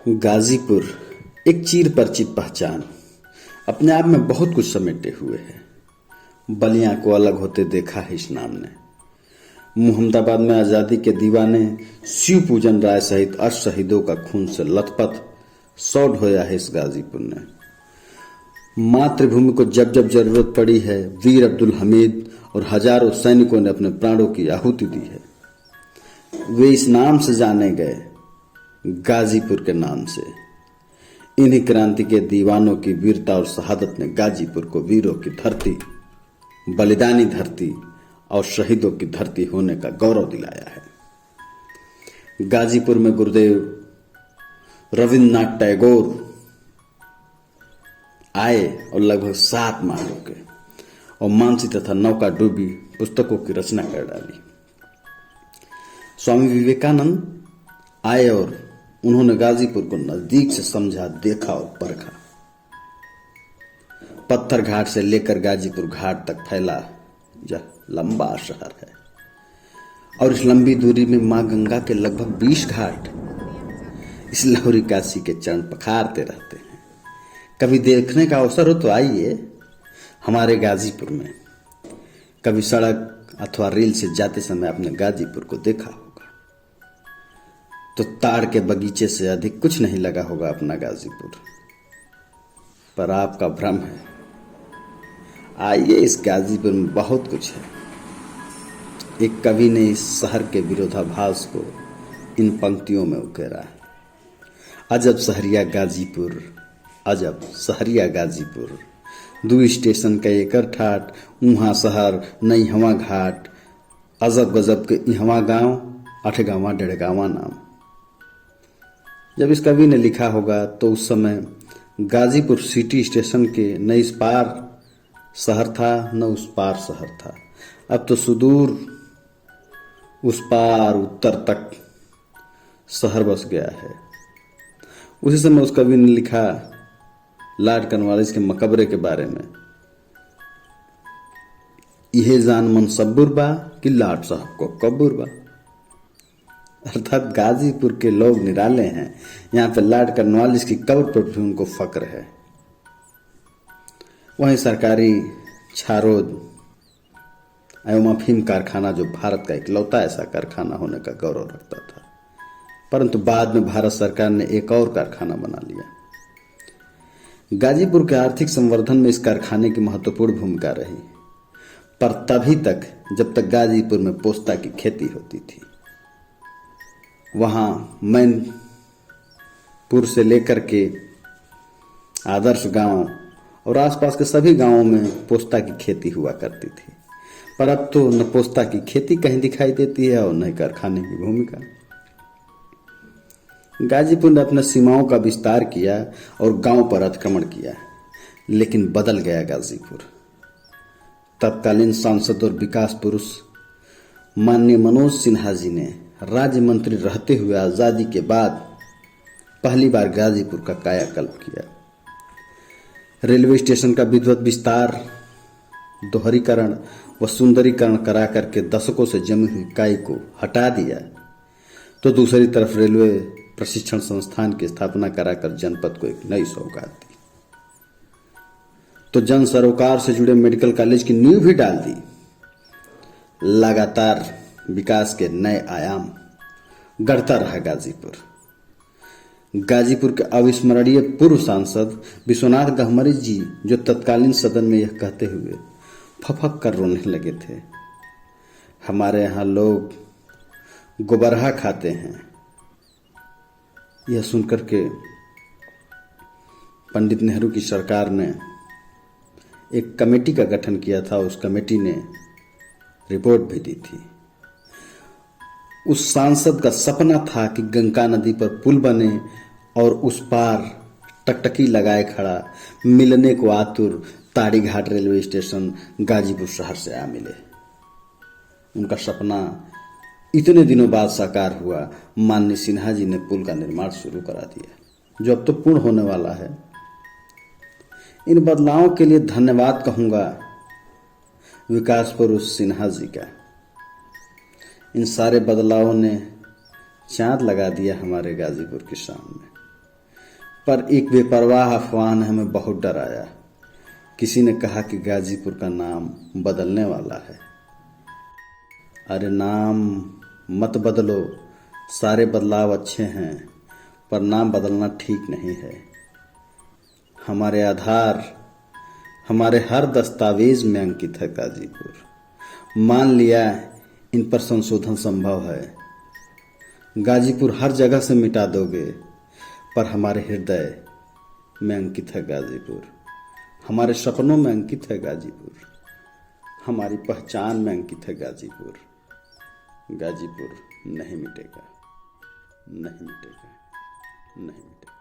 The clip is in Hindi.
गाजीपुर एक चिर परिचित पहचान अपने आप में बहुत कुछ समेटे हुए है। बलिया को अलग होते देखा है इस नाम ने। मुहम्मदाबाद में आजादी के दीवाने शिव पूजन राय सहित 8 शहीदों का खून से लथपथ सौ ढोया है इस गाजीपुर ने। मातृभूमि को जब जब जरूरत पड़ी है, वीर अब्दुल हमीद और हजारों सैनिकों ने अपने प्राणों की आहुति दी है। वे इस नाम से जाने गए, गाजीपुर के नाम से। इन्हीं क्रांति के दीवानों की वीरता और शहादत ने गाजीपुर को वीरों की धरती, बलिदानी धरती और शहीदों की धरती होने का गौरव दिलाया है। गाजीपुर में गुरुदेव रविन्द्रनाथ टैगोर आए और लगभग 7 माह रुके और मानसी तथा नौका डूबी पुस्तकों की रचना कर डाली। स्वामी विवेकानंद आए और उन्होंने गाजीपुर को नजदीक से समझा, देखा और परखा। पत्थर घाट से लेकर गाजीपुर घाट तक फैला यह लंबा शहर है और इस लंबी दूरी में मां गंगा के लगभग 20 घाट इस लहुरी काशी के चरण पखारते रहते हैं। कभी देखने का अवसर हो तो आइए हमारे गाजीपुर में। कभी सड़क अथवा रेल से जाते समय आपने गाजीपुर को देखा होगा तो ताड़ के बगीचे से अधिक कुछ नहीं लगा होगा अपना गाजीपुर, पर आपका भ्रम है। आइए, इस गाजीपुर में बहुत कुछ है। एक कवि ने इस शहर के विरोधाभास को इन पंक्तियों में उकेरा है। अजब सहरिया गाजीपुर, अजब सहरिया गाजीपुर, 2 स्टेशन का एकर ठाट, उहाँ शहर नई हवा घाट, अजब गजब के इहवा गांव, 8 गांवा 1.5 गांवा नाम। जब इस कवि ने लिखा होगा तो उस समय गाजीपुर सिटी स्टेशन के न इस पार शहर था न उस पार शहर था। अब तो सुदूर उस पार उत्तर तक शहर बस गया है। उसी समय उस कवि ने लिखा लॉर्ड कॉर्नवालिस के मकबरे के बारे में, यह जान मनसब्बुर बा कि लॉर्ड साहब को कब्बुर बा। अर्थात गाजीपुर के लोग निराले हैं। यहाँ पे लॉर्ड कॉर्नवालिस की कब्र पर भी उनको फक्र है। वहीं सरकारी छारोद एवं अफीम कारखाना, जो भारत का इकलौता ऐसा कारखाना होने का गौरव रखता था, परंतु बाद में भारत सरकार ने एक और कारखाना बना लिया। गाजीपुर के आर्थिक संवर्धन में इस कारखाने की महत्वपूर्ण भूमिका रही, पर तभी तक जब तक गाजीपुर में पोस्ता की खेती होती थी। वहाँ मैनपुर से लेकर के आदर्श गांव और आसपास के सभी गांवों में पोस्ता की खेती हुआ करती थी, पर अब तो न पोस्ता की खेती कहीं दिखाई देती है और न कारखाने की भूमिका। गाजीपुर ने अपने सीमाओं का विस्तार किया और गांव पर अतिक्रमण किया, लेकिन बदल गया गाजीपुर। तत्कालीन सांसद और विकास पुरुष माननीय मनोज सिन्हा जी ने राज्य मंत्री रहते हुए आजादी के बाद पहली बार गाजीपुर का कायाकल्प किया। रेलवे स्टेशन का विधिवत विस्तार, दोहरीकरण व सुंदरीकरण करा करके दशकों से जमी हुई काई को हटा दिया, तो दूसरी तरफ रेलवे प्रशिक्षण संस्थान की स्थापना कराकर जनपद को एक नई सौगात दी। तो जन सरोकार से जुड़े मेडिकल कॉलेज की नींव भी डाल दी। लगातार विकास के नए आयाम गढ़ता रहा गाजीपुर। गाजीपुर के अविस्मरणीय पूर्व सांसद विश्वनाथ गहमरी जी, जो तत्कालीन सदन में यह कहते हुए फफक कर रोने लगे थे, हमारे यहाँ लोग गोबरहा खाते हैं, यह सुनकर के पंडित नेहरू की सरकार ने एक कमेटी का गठन किया था। उस कमेटी ने रिपोर्ट भी दी थी। उस सांसद का सपना था कि गंगा नदी पर पुल बने और उस पार टकटकी लगाए खड़ा मिलने को आतुर ताड़ी घाट रेलवे स्टेशन गाजीपुर शहर से आ मिले। उनका सपना इतने दिनों बाद साकार हुआ। माननीय सिन्हा जी ने पुल का निर्माण शुरू करा दिया, जो अब तो पूर्ण होने वाला है। इन बदलावों के लिए धन्यवाद कहूंगा विकास पुरुष सिन्हा जी का। इन सारे बदलावों ने चांद लगा दिया हमारे गाजीपुर की शान में। पर एक बेपरवाह अफवाह ने हमें बहुत डराया। किसी ने कहा कि गाजीपुर का नाम बदलने वाला है। अरे नाम मत बदलो, सारे बदलाव अच्छे हैं, पर नाम बदलना ठीक नहीं है। हमारे आधार, हमारे हर दस्तावेज में अंकित है गाजीपुर। मान लिया इन पर संशोधन संभव है। गाजीपुर हर जगह से मिटा दोगे, पर हमारे हृदय में अंकित है गाजीपुर। हमारे सपनों में अंकित है गाजीपुर। हमारी पहचान में अंकित है गाजीपुर। गाजीपुर नहीं मिटेगा, नहीं मिटेगा, नहीं मिटेगा।